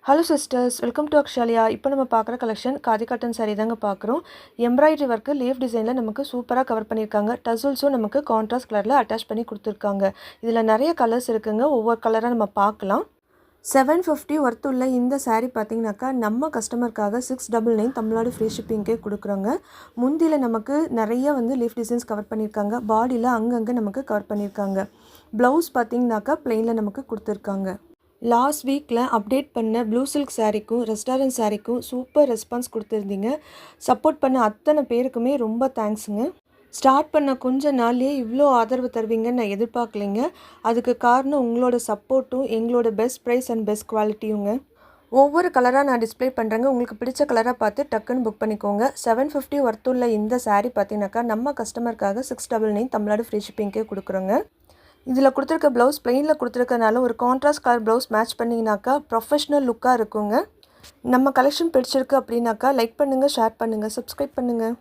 Hello sisters, welcome to Akshaliya. இப்போ நம்ம பார்க்குற கலெக்ஷன் காதி காட்டன் சாரீ தாங்க பார்க்குறோம். எம்ப்ராய்டரி ஒர்க்கு லீஃப் டிசைனில் நமக்கு சூப்பராக கவர் பண்ணியிருக்காங்க. டசல்ஸும் நமக்கு கான்ட்ராஸ்ட் கலரில் அட்டாச் பண்ணி கொடுத்துருக்காங்க. இதில் நிறைய கலர்ஸ் இருக்குங்க. ஒவ்வொரு கலராக நம்ம பார்க்கலாம். 750 ஒர்த் உள்ள இந்த சாரீ பார்த்தீங்கன்னாக்கா நம்ம கஸ்டமருக்காக 699 தமிழ்நாடு ஃப்ரீ ஷிப்பிங்கே கொடுக்குறோங்க. முந்தியில் நமக்கு நிறைய லீஃப் டிசைன்ஸ் கவர் பண்ணியிருக்காங்க. பாடியில் அங்கங்கே நமக்கு கவர் பண்ணியிருக்காங்க. ப்ளவுஸ் பார்த்தீங்கன்னாக்கா பிளெயினில் நமக்கு கொடுத்துருக்காங்க. லாஸ்ட் வீக்கில் அப்டேட் பண்ண ப்ளூ சில்க் சாரீக்கும் ரெஸ்டாரண்ட் சாரீக்கும் சூப்பர் ரெஸ்பான்ஸ் கொடுத்துருந்தீங்க. சப்போர்ட் பண்ண அத்தனை பேருக்குமே ரொம்ப தேங்க்ஸுங்க. ஸ்டார்ட் பண்ண கொஞ்ச நாள்லேயே இவ்வளோ ஆதரவு தருவீங்கன்னு நான் எதிர்பார்க்கலைங்க. அதுக்கு காரணம் உங்களோட சப்போர்ட்டும் எங்களோட பெஸ்ட் ப்ரைஸ் அண்ட் பெஸ்ட் குவாலிட்டியுங்க. ஒவ்வொரு கலராக நான் டிஸ்பிளே பண்ணுறேங்க. உங்களுக்கு பிடிச்ச கலராக பார்த்து டக்குன்னு புக் பண்ணிக்கோங்க. 750 ஒர்த்துள்ள இந்த சாரீ பார்த்தீங்கன்னாக்கா நம்ம கஸ்டமருக்காக 699 தமிழ்நாடு ஃப்ரீ ஷிப்பிங்கே கொடுக்குறோங்க. இதில் கொடுத்துருக்க ப்ளவுஸ் பிளெயினில் கொடுத்துருக்கனால ஒரு கான்ட்ராஸ்ட் கலர் ப்ளவுஸ் மேட்ச் பண்ணிங்கனாக்கா ப்ரொஃபஷ்னல் லுக்காக இருக்குங்க. நம்ம கலெக்ஷன் பிடிச்சிருக்கு அப்படின்னாக்கா லைக் பண்ணுங்கள், ஷேர் பண்ணுங்கள், சப்ஸ்கிரைப் பண்ணுங்கள்.